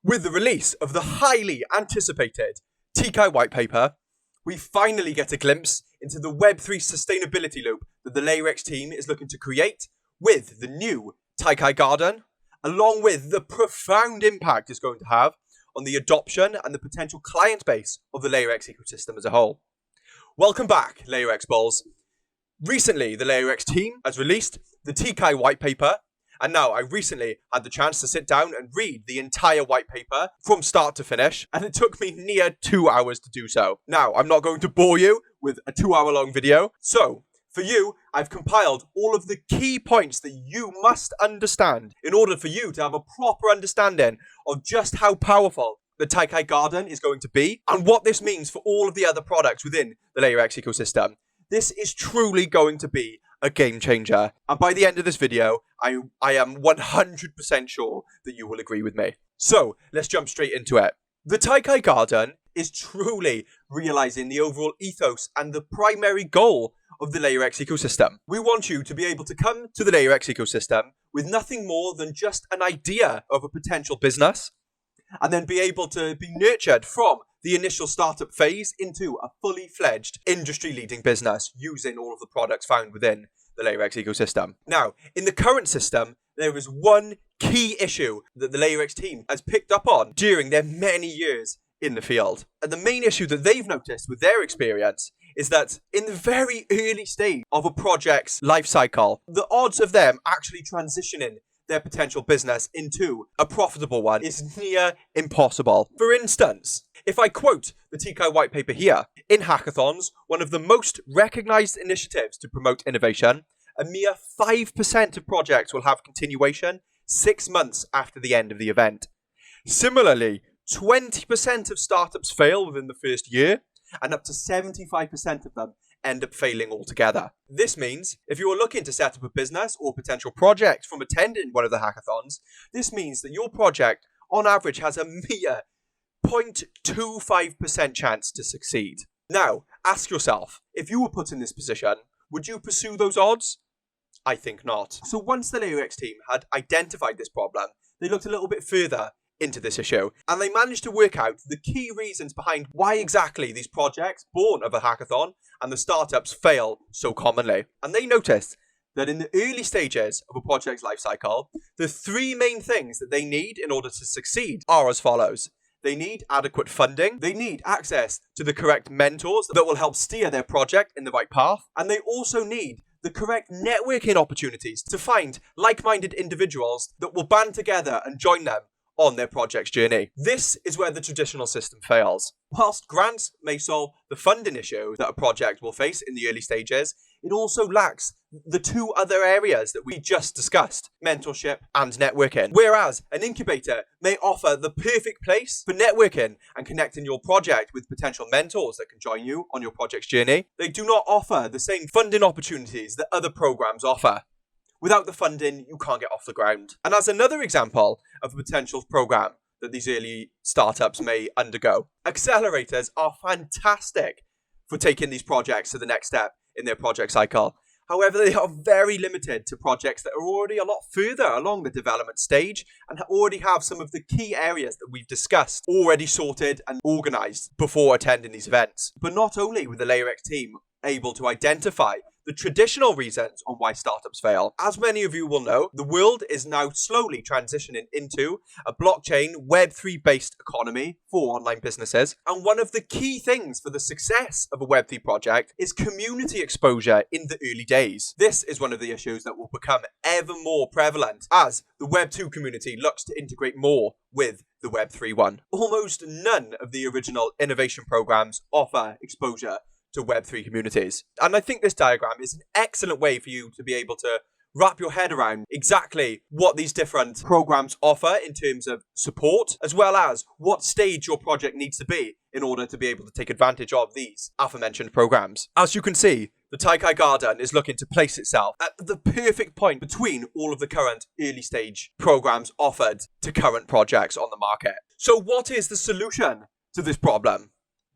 With the release of the highly anticipated TKAI Whitepaper, we finally get a glimpse into the Web3 sustainability loop that the LayerX team is looking to create with the new TAIKAI Garden, along with the profound impact it's going to have on the adoption and the potential client base of the LayerX ecosystem as a whole. Welcome back, LayerX Balls. Recently, the LayerX team has released the TKAI Whitepaper, and now I recently had the chance to sit down and read the entire white paper from start to finish, and it took me near 2 hours to do so. Now, I'm not going to bore you with a 2-hour-long video, so for you, I've compiled all of the key points that you must understand in order for you to have a proper understanding of just how powerful the TAIKAI Garden is going to be and what this means for all of the other products within the LayerX ecosystem. This is truly going to be a game changer. And by the end of this video, I am 100% sure that you will agree with me. So let's jump straight into it. The TAIKAI Garden is truly realizing the overall ethos and the primary goal of the LayerX ecosystem. We want you to be able to come to the LayerX ecosystem with nothing more than just an idea of a potential business, and then be able to be nurtured from the initial startup phase into a fully fledged industry-leading business using all of the products found within the LayerX ecosystem. Now, in the current system, there is one key issue that the LayerX team has picked up on during their many years in the field. And the main issue that they've noticed with their experience is that in the very early stage of a project's life cycle, the odds of them actually transitioning their potential business into a profitable one is near impossible. For instance, if I quote the TKAI Whitepaper here, in hackathons, one of the most recognized initiatives to promote innovation, a mere 5% of projects will have continuation 6 months after the end of the event. Similarly, 20% of startups fail within the first year, and up to 75% of them end up failing altogether. This means if you are looking to set up a business or potential project from attending one of the hackathons, this means that your project on average has a mere 0.25% chance to succeed. Now, ask yourself, if you were put in this position, would you pursue those odds? I think not. So once the LayerX team had identified this problem, they looked a little bit further into this issue, and they managed to work out the key reasons behind why exactly these projects born of a hackathon and the startups fail so commonly. And they noticed that in the early stages of a project's life cycle, the 3 main things that they need in order to succeed are as follows. They need adequate funding, they need access to the correct mentors that will help steer their project in the right path, and they also need the correct networking opportunities to find like-minded individuals that will band together and join them on their project's journey. This is where the traditional system fails. Whilst grants may solve the funding issue that a project will face in the early stages, it also lacks the 2 other areas that we just discussed, mentorship and networking. Whereas an incubator may offer the perfect place for networking and connecting your project with potential mentors that can join you on your project's journey, they do not offer the same funding opportunities that other programs offer. Without the funding, you can't get off the ground. And as another example of a potential program that these early startups may undergo, accelerators are fantastic for taking these projects to the next step in their project cycle. However, they are very limited to projects that are already a lot further along the development stage and already have some of the key areas that we've discussed already sorted and organized before attending these events. But not only with the LayerX team able to identify the traditional reasons on why startups fail. As many of you will know, the world is now slowly transitioning into a blockchain Web3 based economy for online businesses. And one of the key things for the success of a Web3 project is community exposure in the early days. This is one of the issues that will become ever more prevalent as the Web2 community looks to integrate more with the Web3 one. Almost none of the original innovation programs offer exposure to Web3 communities. And I think this diagram is an excellent way for you to be able to wrap your head around exactly what these different programs offer in terms of support, as well as what stage your project needs to be in order to be able to take advantage of these aforementioned programs. As you can see, the TAIKAI Garden is looking to place itself at the perfect point between all of the current early stage programs offered to current projects on the market. So what is the solution to this problem?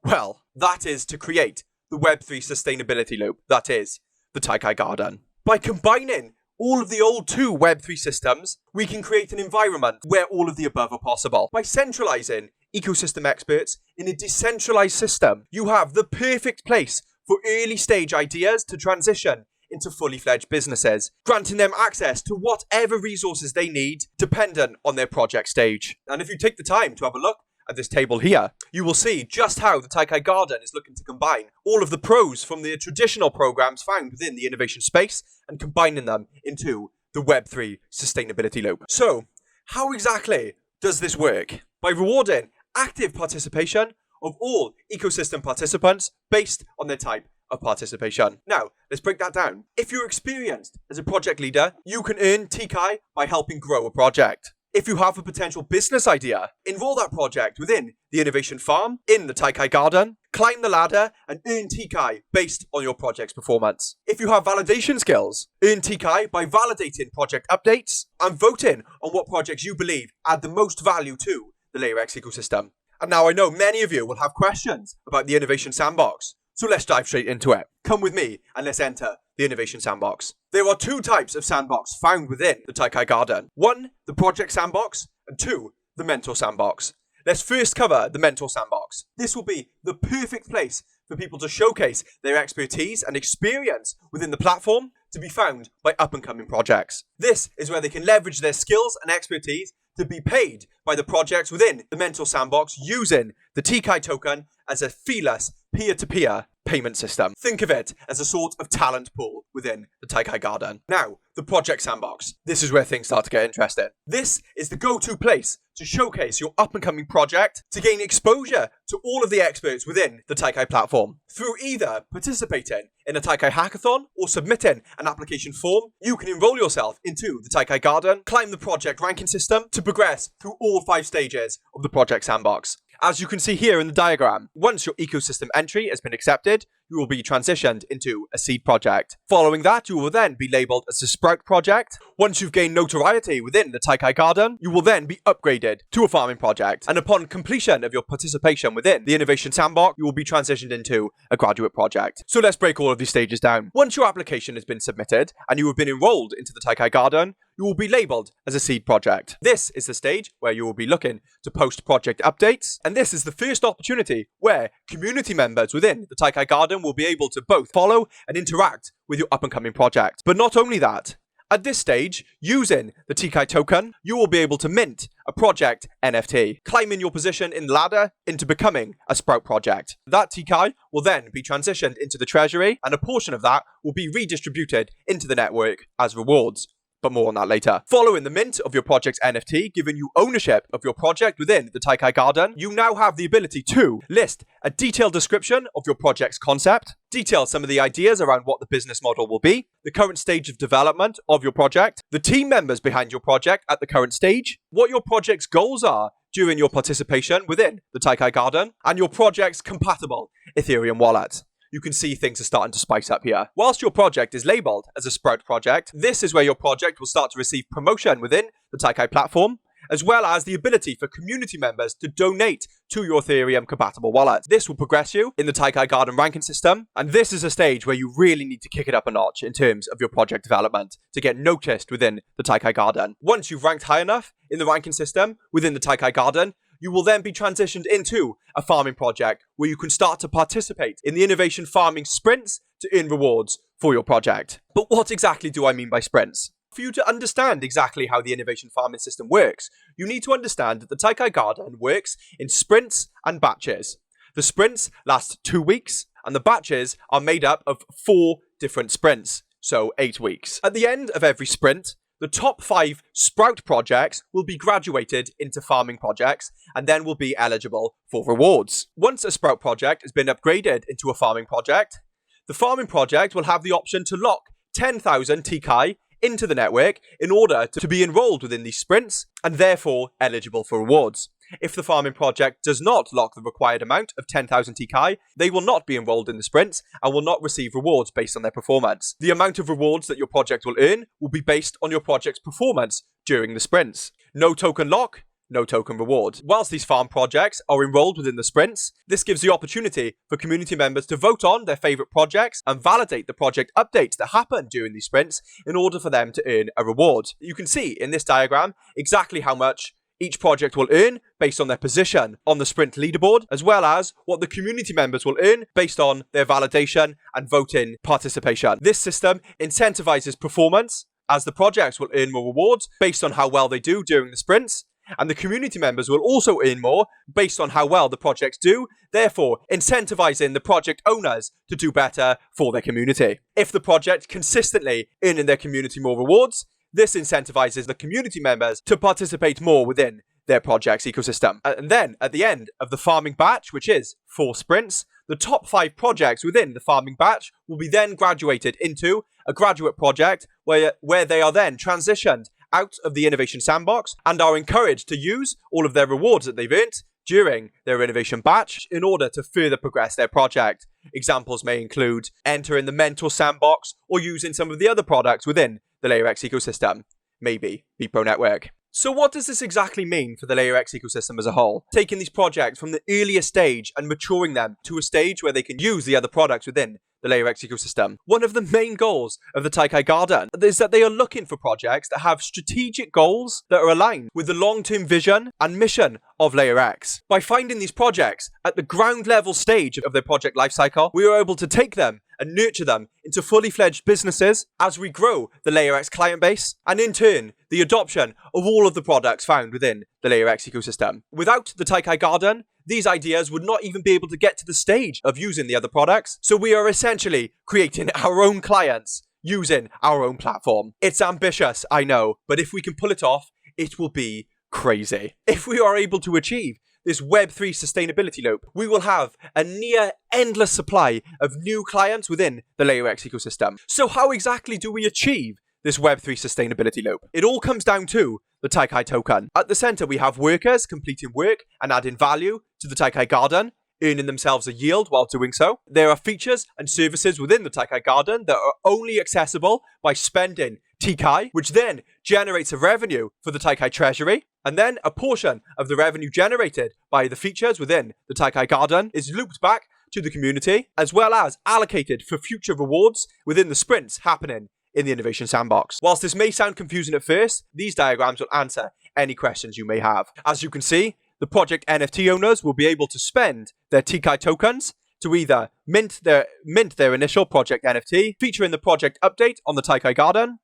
Well, that is to create the Web3 sustainability loop, that is, the TAIKAI Garden. By combining all of the old 2 Web3 systems, we can create an environment where all of the above are possible. By centralizing ecosystem experts in a decentralized system, you have the perfect place for early stage ideas to transition into fully fledged businesses, granting them access to whatever resources they need dependent on their project stage. And if you take the time to have a look at this table here, you will see just how the TAIKAI Garden is looking to combine all of the pros from the traditional programs found within the innovation space and combining them into the Web3 sustainability loop. So, how exactly does this work? By rewarding active participation of all ecosystem participants based on their type of participation. Now, let's break that down. If you're experienced as a project leader, you can earn TKAI by helping grow a project. If you have a potential business idea, enroll that project within the innovation farm in the TAIKAI Garden, climb the ladder and earn TKAI based on your project's performance. If you have validation skills, earn TKAI by validating project updates and voting on what projects you believe add the most value to the LayerX ecosystem. And now I know many of you will have questions about the Innovation Sandbox, so let's dive straight into it. Come with me and let's enter the Innovation Sandbox. There are 2 types of sandbox found within the TAIKAI Garden. 1, the Project Sandbox, and 2, the Mentor Sandbox. Let's first cover the Mentor Sandbox. This will be the perfect place for people to showcase their expertise and experience within the platform to be found by up-and-coming projects. This is where they can leverage their skills and expertise to be paid by the projects within the Mentor Sandbox using the TKAI token as a feeless peer-to-peer payment system. Think of it as a sort of talent pool within the TAIKAI Garden. Now, the Project Sandbox. This is where things start to get interesting. This is the go-to place to showcase your up-and-coming project, to gain exposure to all of the experts within the TAIKAI platform. Through either participating in a TAIKAI hackathon or submitting an application form, you can enroll yourself into the TAIKAI Garden, climb the project ranking system to progress through all 5 stages of the Project Sandbox. As you can see here in the diagram, once your ecosystem entry has been accepted, you will be transitioned into a seed project. Following that, you will then be labeled as a sprout project. Once you've gained notoriety within the TAIKAI Garden, you will then be upgraded to a farming project. And upon completion of your participation within the Innovation Sandbox, you will be transitioned into a graduate project. So let's break all of these stages down. Once your application has been submitted and you have been enrolled into the TAIKAI Garden, you will be labeled as a seed project. This is the stage where you will be looking to post project updates, and this is the first opportunity where community members within the TAIKAI Garden will be able to both follow and interact with your up-and-coming project. But not only that, at this stage, using the TKAI token, you will be able to mint a project NFT, climbing your position in the ladder into becoming a sprout project. That TKAI will then be transitioned into the treasury, and a portion of that will be redistributed into the network as rewards. But more on that later. Following the mint of your project's NFT, giving you ownership of your project within the TAIKAI Garden, you now have the ability to list a detailed description of your project's concept, detail some of the ideas around what the business model will be, the current stage of development of your project, the team members behind your project at the current stage, what your project's goals are during your participation within the TAIKAI Garden, and your project's compatible Ethereum wallet. You can see things are starting to spice up here. Whilst your project is labeled as a Sprout project, this is where your project will start to receive promotion within the TAIKAI platform, as well as the ability for community members to donate to your Ethereum compatible wallet. This will progress you in the TAIKAI Garden ranking system, and this is a stage where you really need to kick it up a notch in terms of your project development to get noticed within the TAIKAI Garden. Once you've ranked high enough in the ranking system within the TAIKAI Garden, you will then be transitioned into a farming project where you can start to participate in the innovation farming sprints to earn rewards for your project. But what exactly do I mean by sprints? For you to understand exactly how the innovation farming system works, you need to understand that the TAIKAI Garden works in sprints and batches. The sprints last 2 weeks, and the batches are made up of 4 different sprints, so 8 weeks. At the end of every sprint, the top 5 Sprout projects will be graduated into farming projects and then will be eligible for rewards. Once a Sprout project has been upgraded into a farming project, the farming project will have the option to lock 10,000 TKAI into the network in order to be enrolled within these sprints and therefore eligible for rewards. If the farming project does not lock the required amount of 10,000 TKAI, they will not be enrolled in the sprints and will not receive rewards based on their performance. The amount of rewards that your project will earn will be based on your project's performance during the sprints. No token lock, no token reward. Whilst these farm projects are enrolled within the sprints, this gives the opportunity for community members to vote on their favourite projects and validate the project updates that happen during these sprints in order for them to earn a reward. You can see in this diagram exactly how much each project will earn based on their position on the sprint leaderboard, as well as what the community members will earn based on their validation and voting participation. This system incentivizes performance, as the projects will earn more rewards based on how well they do during the sprints, and the community members will also earn more based on how well the projects do, therefore incentivizing the project owners to do better for their community. If the project consistently earning their community more rewards, this incentivizes the community members to participate more within their project's ecosystem. And then at the end of the farming batch, which is 4 sprints, the top 5 projects within the farming batch will be then graduated into a graduate project where they are then transitioned out of the innovation sandbox and are encouraged to use all of their rewards that they've earned during their innovation batch in order to further progress their project. Examples may include entering the mentor sandbox or using some of the other products within the LayerX ecosystem, maybe Vipro Network. So what does this exactly mean for the LayerX ecosystem as a whole? Taking these projects from the earliest stage and maturing them to a stage where they can use the other products within the LayerX ecosystem. One of the main goals of the TAIKAI Garden is that they are looking for projects that have strategic goals that are aligned with the long-term vision and mission of LayerX. By finding these projects at the ground level stage of their project lifecycle, we are able to take them and nurture them into fully fledged businesses as we grow the LayerX client base, and in turn, the adoption of all of the products found within the LayerX ecosystem. Without the TAIKAI Garden, these ideas would not even be able to get to the stage of using the other products, so we are essentially creating our own clients using our own platform. It's ambitious, I know, but if we can pull it off, it will be crazy. If we are able to achieve this Web3 sustainability loop, we will have a near endless supply of new clients within the LayerX ecosystem. So how exactly do we achieve this Web3 sustainability loop? It all comes down to the TAIKAI token. At the center, we have workers completing work and adding value to the TAIKAI Garden, earning themselves a yield while doing so. There are features and services within the TAIKAI Garden that are only accessible by spending TKAI, which then generates a revenue for the TAIKAI treasury. And then a portion of the revenue generated by the features within the TAIKAI Garden is looped back to the community, as well as allocated for future rewards within the sprints happening in the innovation sandbox. Whilst this may sound confusing at first, these diagrams will answer any questions you may have. As you can see, the project NFT owners will be able to spend their TKAI tokens to either mint their initial project NFT, featuring the project update on the TAIKAI Garden,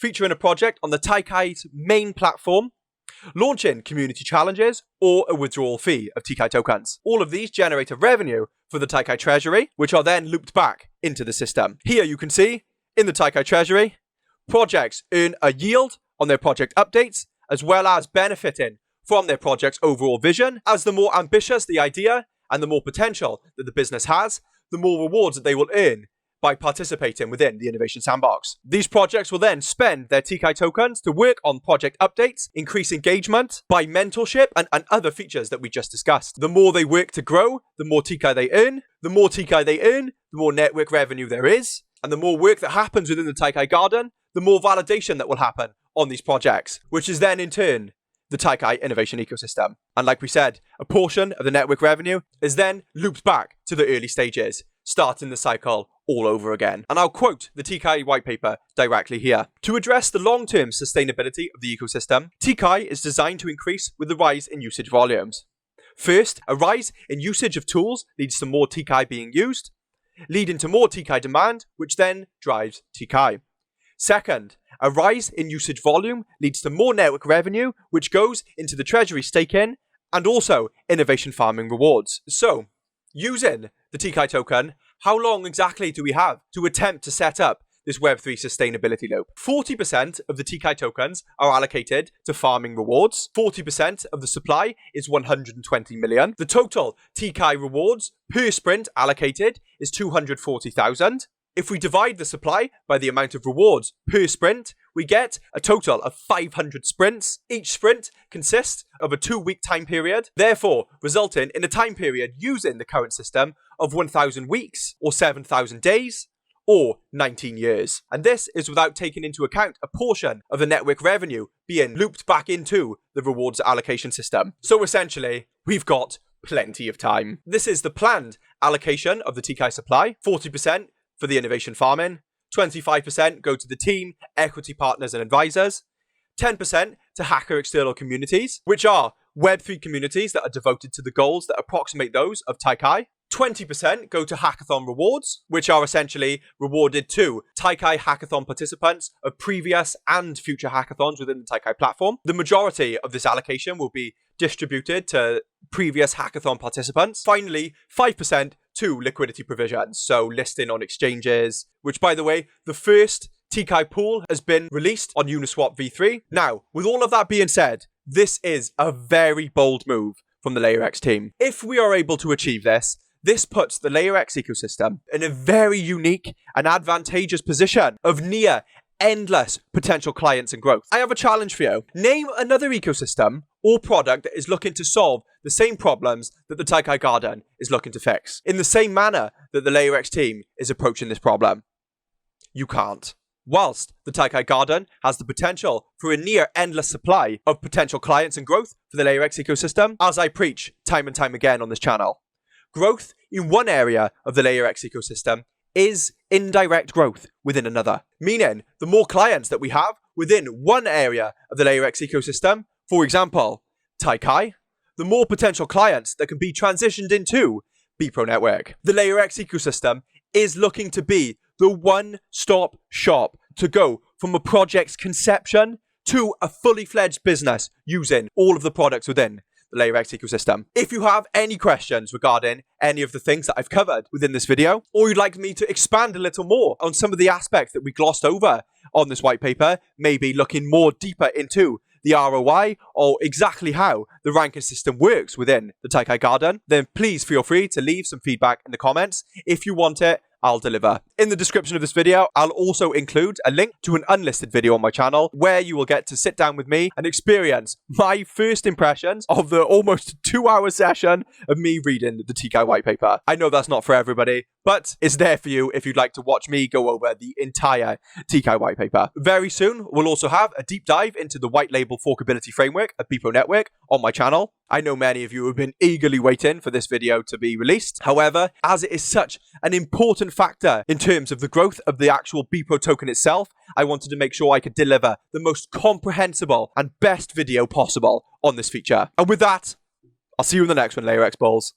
featuring a project on the TAIKAI's main platform, launching community challenges, or a withdrawal fee of TKAI tokens. All of these generate a revenue for the TAIKAI treasury, which are then looped back into the system. Here you can see, in the TAIKAI treasury, projects earn a yield on their project updates, as well as benefiting from their project's overall vision. As the more ambitious the idea and the more potential that the business has, the more rewards that they will earn by participating within the innovation sandbox. These projects will then spend their TKAI tokens to work on project updates, increase engagement by mentorship and other features that we just discussed. The more they work to grow, the more TKAI they earn. The more TKAI they earn, the more network revenue there is. And the more work that happens within the TAIKAI Garden, the more validation that will happen on these projects, which is then in turn the TAIKAI innovation ecosystem. And like we said, a portion of the network revenue is then looped back to the early stages, starting the cycle all over again. And I'll quote the TKAI Whitepaper directly here. To address the long-term sustainability of the ecosystem, TKAI is designed to increase with the rise in usage volumes. First, a rise in usage of tools leads to more TKAI being used, leading to more TKAI demand, which then drives TKAI. Second, a rise in usage volume leads to more network revenue, which goes into the treasury stake-in and also innovation farming rewards. So, using the TKAI token, how long exactly do we have to attempt to set up this Web3 sustainability loop? 40% of the TKAI tokens are allocated to farming rewards. 40% of the supply is 120 million. The total TKAI rewards per sprint allocated is 240,000. If we divide the supply by the amount of rewards per sprint, we get a total of 500 sprints. Each sprint consists of a 2-week time period, therefore resulting in a time period using the current system of 1,000 weeks or 7,000 days, or 19 years. And this is without taking into account a portion of the network revenue being looped back into the rewards allocation system. So essentially, we've got plenty of time. This is the planned allocation of the TKAI supply. 40% for the innovation farming, 25% go to the team, equity partners and advisors, 10% to hacker external communities, which are Web3 communities that are devoted to the goals that approximate those of TAIKAI. 20% go to hackathon rewards, which are essentially rewarded to TAIKAI hackathon participants of previous and future hackathons within the TAIKAI platform. The majority of this allocation will be distributed to previous hackathon participants. Finally, 5% to liquidity provisions, so listing on exchanges, which, by the way, the first TKAI pool has been released on Uniswap v3. Now, with all of that being said, this is a very bold move from the LayerX team. If we are able to achieve this, this puts the LayerX ecosystem in a very unique and advantageous position of near endless potential clients and growth. I have a challenge for you. Name another ecosystem or product that is looking to solve the same problems that the TAIKAI Garden is looking to fix, in the same manner that the LayerX team is approaching this problem. You can't. Whilst the TAIKAI Garden has the potential for a near endless supply of potential clients and growth for the LayerX ecosystem, as I preach time and time again on this channel, growth in one area of the LayerX ecosystem is indirect growth within another. Meaning, the more clients that we have within one area of the LayerX ecosystem, for example, TAIKAI, the more potential clients that can be transitioned into BPro Network. The LayerX ecosystem is looking to be the one-stop shop to go from a project's conception to a fully fledged business using all of the products within the LayerX ecosystem. If you have any questions regarding any of the things that I've covered within this video, or you'd like me to expand a little more on some of the aspects that we glossed over on this white paper, maybe looking more deeper into the ROI or exactly how the ranking system works within the TAIKAI Garden, then please feel free to leave some feedback in the comments. If you want it, I'll deliver. In the description of this video, I'll also include a link to an unlisted video on my channel where you will get to sit down with me and experience my first impressions of the almost 2-hour session of me reading the TKAI white paper. I know that's not for everybody, but it's there for you if you'd like to watch me go over the entire TKAI white paper. Very soon, we'll also have a deep dive into the white label forkability framework at BPro Network on my channel. I know many of you have been eagerly waiting for this video to be released. However, as it is such an important factor in terms of the growth of the actual BPro token itself, I wanted to make sure I could deliver the most comprehensible and best video possible on this feature. And with that, I'll see you in the next one, LayerX Balls.